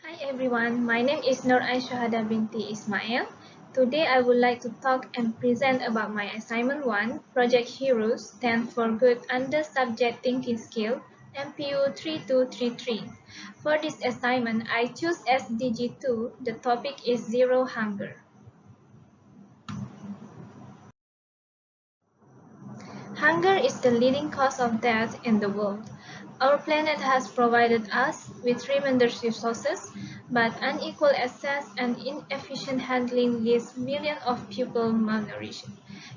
Hi everyone, my name is Nur Aishahada binti Ismail. Today I would like to talk and present about my assignment 1, Project Heroes, stands for Good Under Subject Thinking Skill, MPU 3233. For this assignment, I choose SDG 2. The topic is Zero Hunger. Hunger is the leading cause of death in the world. Our planet has provided us with tremendous resources, but unequal access and inefficient handling leaves millions of people malnourished.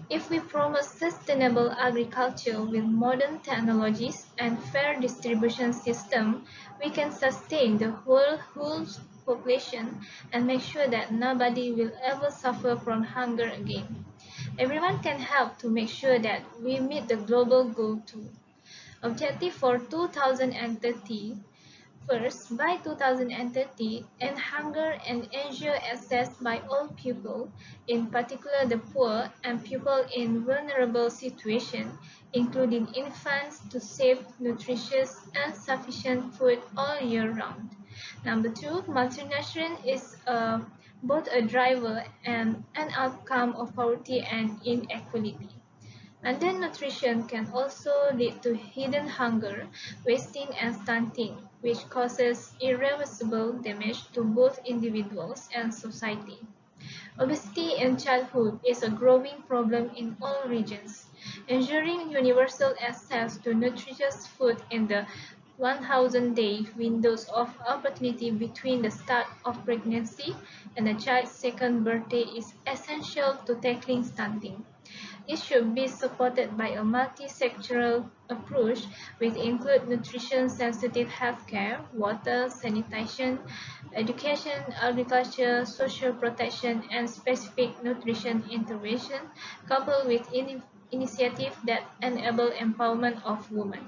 If we promote sustainable agriculture with modern technologies and fair distribution system, we can sustain the whole population and make sure that nobody will ever suffer from hunger again. Everyone can help to make sure that we meet the global goal too. Objective for 2030. First, by 2030, end hunger and ensure access by all people, in particular the poor and people in vulnerable situations, including infants, to safe, nutritious, and sufficient food all year round. Number two, malnutrition is both a driver and an outcome of poverty and inequality. Undernutrition can also lead to hidden hunger, wasting and stunting, which causes irreversible damage to both individuals and society. Obesity in childhood is a growing problem in all regions. Ensuring universal access to nutritious food in the 1,000-day windows of opportunity between the start of pregnancy and the child's second birthday is essential to tackling stunting. It should be supported by a multi-sectoral approach which includes nutrition-sensitive healthcare, water, sanitation, education, agriculture, social protection, and specific nutrition intervention, coupled with initiatives that enable empowerment of women.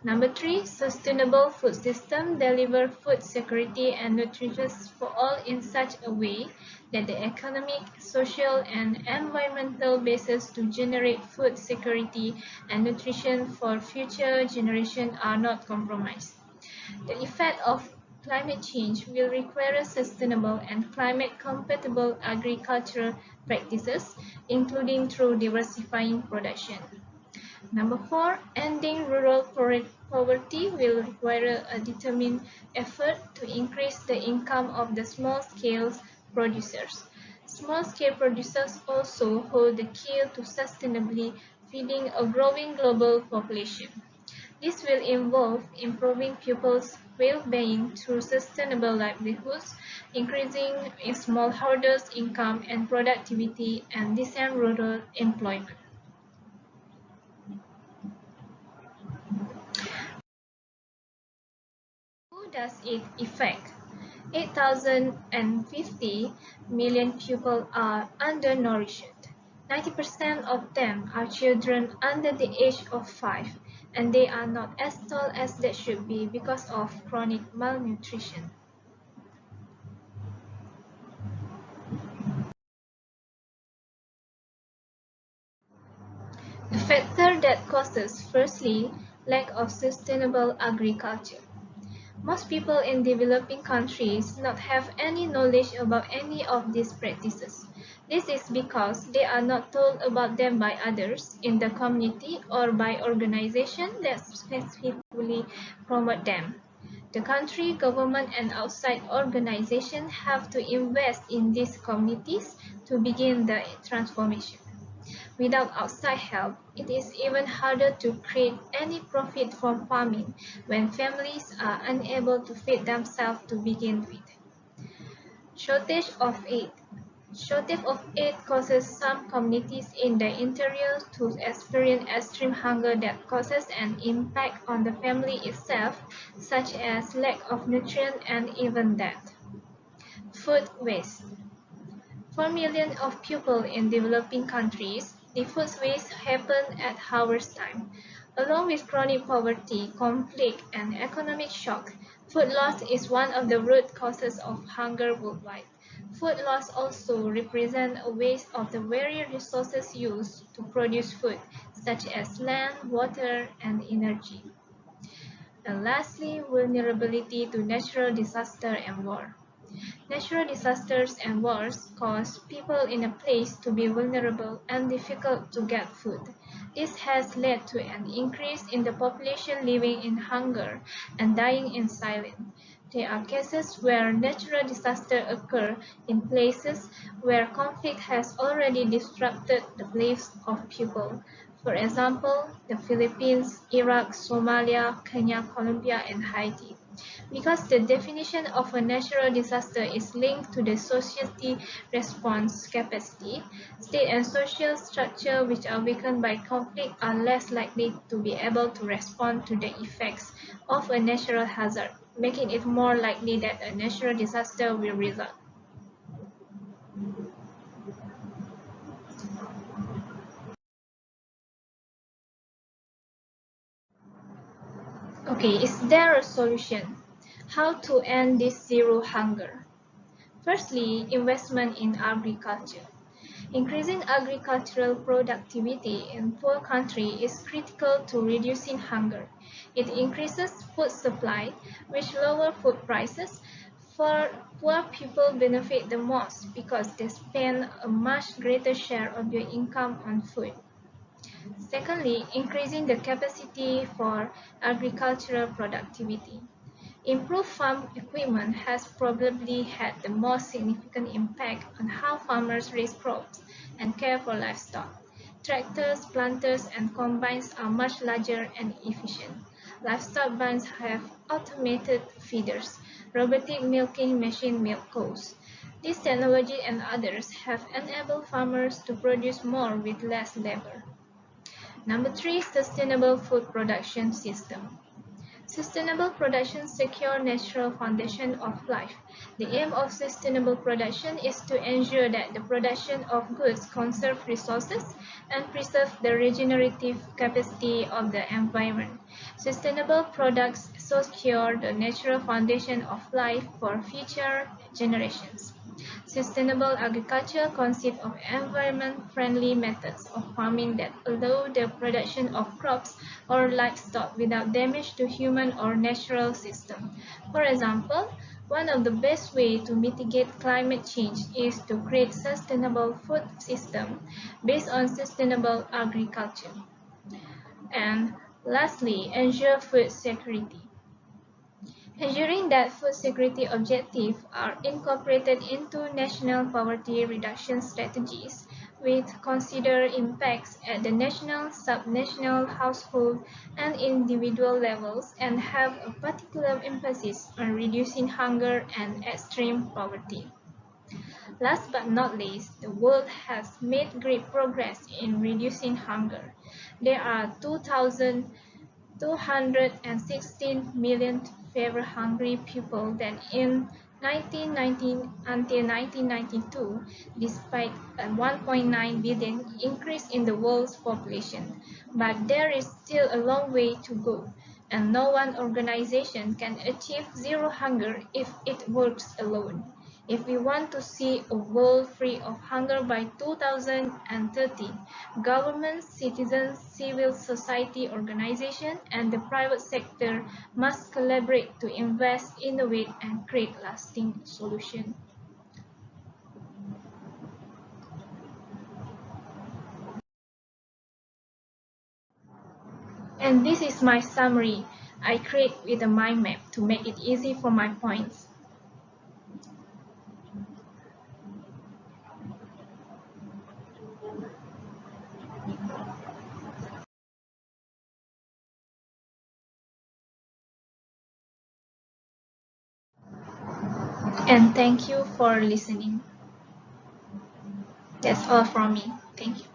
Number three, sustainable food system deliver food security and nutrition for all in such a way that the economic, social, and environmental basis to generate food security and nutrition for future generations are not compromised. The effect of climate change will require sustainable and climate-compatible agricultural practices, including through diversifying production. Number four, ending rural poverty will require a determined effort to increase the income of the small-scale producers. Small-scale producers also hold the key to sustainably feeding a growing global population. This will involve improving people's well-being through sustainable livelihoods, increasing smallholders' income and productivity, and decent rural employment. Who does it affect? 8,050 million people are undernourished. 90% of them are children under the age of 5, and they are not as tall as they should be because of chronic malnutrition. The factor that causes, firstly, lack of sustainable agriculture. Most people in developing countries not have any knowledge about any of these practices. This is because they are not told about them by others in the community or by organizations that specifically promote them. The country, government, and outside organizations have to invest in these communities to begin the transformation. Without outside help, it is even harder to create any profit from farming when families are unable to feed themselves to begin with. Shortage of aid. Shortage of aid causes some communities in the interior to experience extreme hunger that causes an impact on the family itself, such as lack of nutrients and even death. Food waste. For millions of people in developing countries, the food waste happens at harvest time. Along with chronic poverty, conflict, and economic shock, food loss is one of the root causes of hunger worldwide. Food loss also represents a waste of the very resources used to produce food, such as land, water, and energy. And lastly, vulnerability to natural disaster and war. Natural disasters and wars cause people in a place to be vulnerable and difficult to get food. This has led to an increase in the population living in hunger and dying in silence. There are cases where natural disasters occur in places where conflict has already disrupted the lives of people. For example, the Philippines, Iraq, Somalia, Kenya, Colombia, and Haiti. Because the definition of a natural disaster is linked to the society response capacity, state and social structure which are weakened by conflict are less likely to be able to respond to the effects of a natural hazard, making it more likely that a natural disaster will result. Okay, is there a solution? How to end this zero hunger? Firstly, investment in agriculture. Increasing agricultural productivity in poor countries is critical to reducing hunger. It increases food supply, which lower food prices. For poor people benefit the most because they spend a much greater share of their income on food. Secondly, increasing the capacity for agricultural productivity. Improved farm equipment has probably had the most significant impact on how farmers raise crops and care for livestock. Tractors, planters, and combines are much larger and efficient. Livestock barns have automated feeders, robotic milking machine milk cows. This technology and others have enabled farmers to produce more with less labor. Number three, sustainable food production system. Sustainable production secures natural foundation of life. The aim of sustainable production is to ensure that the production of goods conserve resources and preserve the regenerative capacity of the environment. Sustainable products secure the natural foundation of life for future generations. Sustainable agriculture consists of environment-friendly methods of farming that allow the production of crops or livestock without damage to human or natural systems. For example, one of the best ways to mitigate climate change is to create sustainable food systems based on sustainable agriculture. And lastly, ensure food security. Ensuring that food security objectives are incorporated into national poverty reduction strategies, which consider impacts at the national, subnational, household, and individual levels and have a particular emphasis on reducing hunger and extreme poverty. Last but not least, the world has made great progress in reducing hunger. There are 216 million fewer hungry people than in 1919 until 1992, despite a 1.9 billion increase in the world's population. But there is still a long way to go, and no one organization can achieve zero hunger if it works alone. If we want to see a world free of hunger by 2030, governments, citizens, civil society organizations, and the private sector must collaborate to invest, innovate, and create lasting solutions. And this is my summary I create with a mind map to make it easy for my points. And thank you for listening. That's all from me. Thank you.